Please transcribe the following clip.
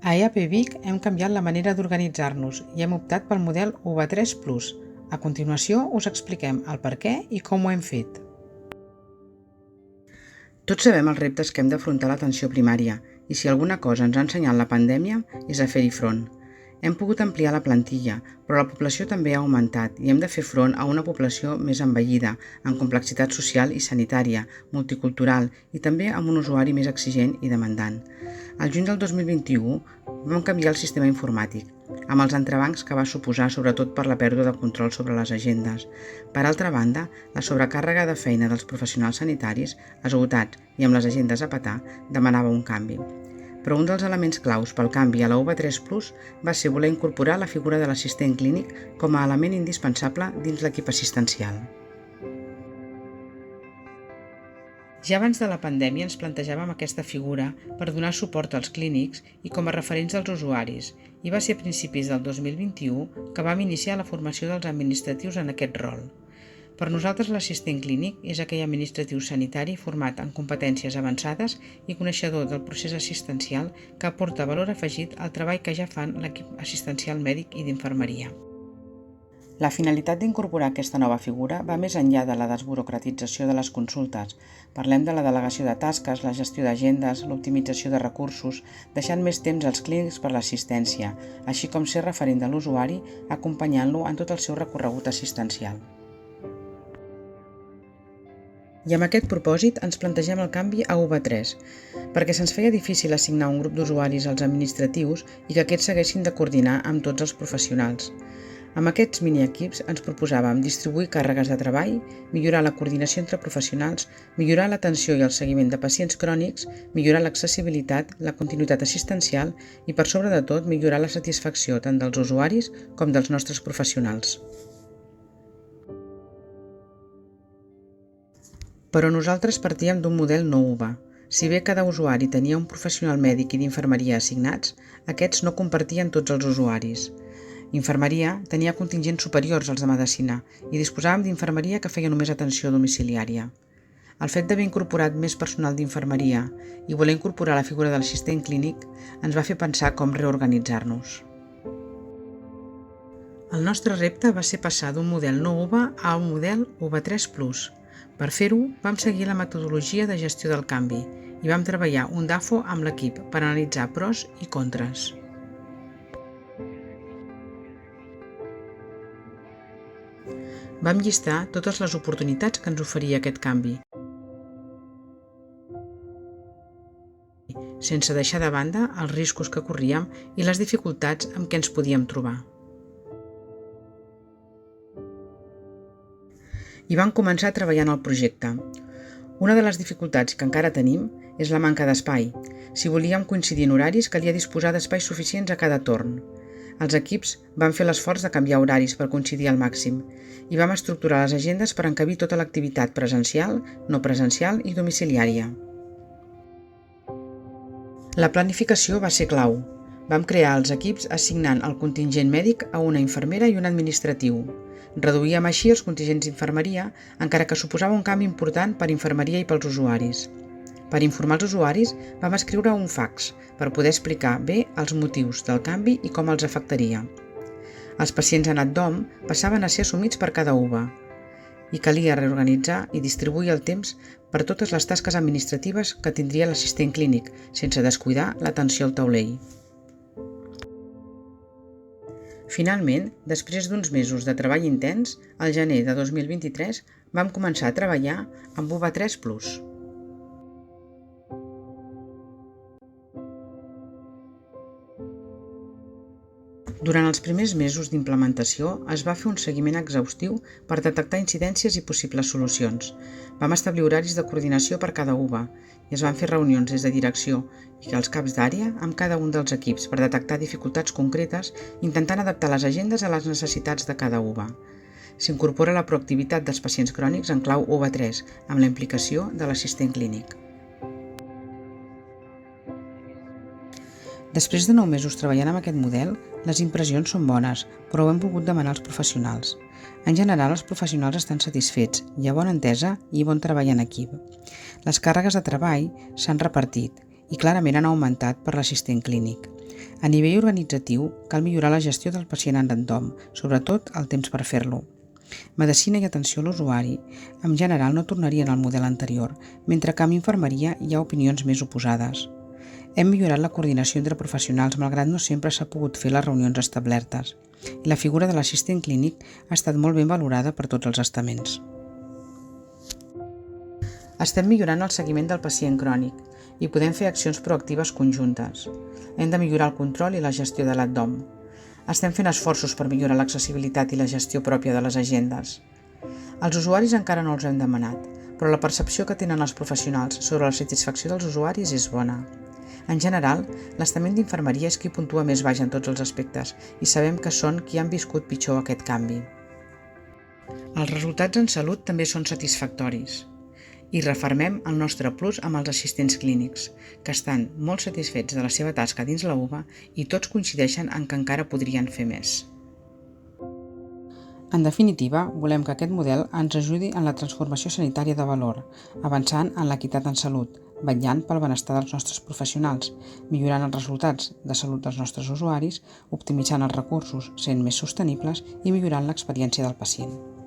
A EAP Vic hem canviat la manera d'organitzar-nos i hem optat pel model UV3+. A continuació us expliquem el per què i com ho hem fet. Tots sabem els reptes que hem d'afrontar a l'atenció primària i si alguna cosa ens ha ensenyat la pandèmia és a fer-hi front. Hem pogut ampliar la plantilla, però la població també ha augmentat i hem de fer front a una població més envellida, amb complexitat social i sanitària, multicultural i també amb un usuari més exigent i demandant. Al juny del 2021 vam canviar el sistema informàtic, amb els entrebancs que va suposar sobretot per la pèrdua de control sobre les agendes. Per altra banda, la sobrecàrrega de feina dels professionals sanitaris, esgotats i amb les agendes a petar, demanava un canvi. Però un dels elements claus pel canvi a la UV3+ va ser voler incorporar la figura de l'assistent clínic com a element indispensable dins l'equip assistencial. Ja abans de la pandèmia ens plantejàvem aquesta figura per donar suport als clínics i com a referents dels usuaris, i va ser a principis del 2021 que vam iniciar la formació dels administratius en aquest rol. Per nosaltres l'assistent clínic és aquell administratiu sanitari format en competències avançades i coneixedor del procés assistencial que aporta valor afegit al treball que ja fan l'equip assistencial mèdic i d'infermeria. La finalitat d'incorporar aquesta nova figura va més enllà de la desburocratització de les consultes. Parlem de la delegació de tasques, la gestió d'agendes, l'optimització de recursos, deixant més temps als clínics per l'assistència, així com ser referent de l'usuari acompanyant-lo en tot el seu recorregut assistencial. I amb aquest propòsit ens plantegem el canvi a UV3, perquè se'ns feia difícil assignar un grup d'usuaris als administratius i que aquests s'haguessin de coordinar amb tots els professionals. Amb aquests mini-equips ens proposàvem distribuir càrregues de treball, millorar la coordinació entre professionals, millorar l'atenció i el seguiment de pacients crònics, millorar l'accessibilitat, la continuïtat assistencial i, per sobre de tot, millorar la satisfacció tant dels usuaris com dels nostres professionals. Però nosaltres partíem d'un model no UVA. Si bé cada usuari tenia un professional mèdic i d'infermeria assignats, aquests no compartien tots els usuaris. Infermeria tenia contingents superiors als de medicina i disposàvem d'infermeria que feia només atenció domiciliària. El fet d'haver incorporat més personal d'infermeria i voler incorporar la figura de l'assistent clínic ens va fer pensar com reorganitzar-nos. El nostre repte va ser passar d'un model no UVA a un model UV3+. Per fer-ho, vam seguir la metodologia de gestió del canvi i vam treballar un DAFO amb l'equip per analitzar pros i contres. Vam llistar totes les oportunitats que ens oferia aquest canvi, sense deixar de banda els riscos que corríem i les dificultats amb què ens podíem trobar. I vam començar a treballar en el projecte. Una de les dificultats que encara tenim és la manca d'espai. Si volíem coincidir en horaris, calia disposar d'espais suficients a cada torn. Els equips van fer l'esforç de canviar horaris per coincidir al màxim i vam estructurar les agendes per encabir tota l'activitat presencial, no presencial i domiciliària. La planificació va ser clau. Vam crear els equips assignant el contingent mèdic a una infermera i un administratiu. Reduíem així els contingents d'infermeria, encara que suposava un canvi important per infermeria i pels usuaris. Per informar els usuaris, vam escriure un fax per poder explicar bé els motius del canvi i com els afectaria. Els pacients en AdDom passaven a ser assumits per cada UVA i calia reorganitzar i distribuir el temps per totes les tasques administratives que tindria l'assistent clínic, sense descuidar l'atenció al taulell. Finalment, després d'uns mesos de treball intens, al gener de 2023 vam començar a treballar amb UV3+. Durant els primers mesos d'implementació es va fer un seguiment exhaustiu per detectar incidències i possibles solucions. Vam establir horaris de coordinació per cada UVA i es van fer reunions des de direcció i els caps d'àrea amb cada un dels equips per detectar dificultats concretes intentant adaptar les agendes a les necessitats de cada UVA. S'incorpora la proactivitat dels pacients crònics en clau UV3 amb la implicació de l'assistent clínic. Després de 9 mesos treballant amb aquest model, les impressions són bones, però ho hem volgut demanar als professionals. En general, els professionals estan satisfets, hi ha bona entesa i bon treball en equip. Les càrregues de treball s'han repartit i clarament han augmentat per l'assistent clínic. A nivell organitzatiu, cal millorar la gestió del pacient en random, sobretot el temps per fer-lo. Medicina i atenció a l'usuari, en general, no tornarien al model anterior, mentre que amb infermeria hi ha opinions més oposades. Hem millorat la coordinació entre professionals, malgrat no sempre s'ha pogut fer les reunions establertes, i la figura de l'assistent clínic ha estat molt ben valorada per tots els estaments. Estem millorant el seguiment del pacient crònic i podem fer accions proactives conjuntes. Hem de millorar el control i la gestió de l'ADDOM. Estem fent esforços per millorar l'accessibilitat i la gestió pròpia de les agendes. Els usuaris encara no els hem demanat, però la percepció que tenen els professionals sobre la satisfacció dels usuaris és bona. En general, l'estament d'infermeria és qui puntua més baix en tots els aspectes i sabem que són qui han viscut pitjor aquest canvi. Els resultats en salut també són satisfactoris i refermem el nostre plus amb els assistents clínics, que estan molt satisfets de la seva tasca dins la UVA i tots coincideixen en que encara podrien fer més. En definitiva, volem que aquest model ens ajudi en la transformació sanitària de valor, avançant en l'equitat en salut, vetllant pel benestar dels nostres professionals, millorant els resultats de salut dels nostres usuaris, optimitzant els recursos, sent més sostenibles i millorant l'experiència del pacient.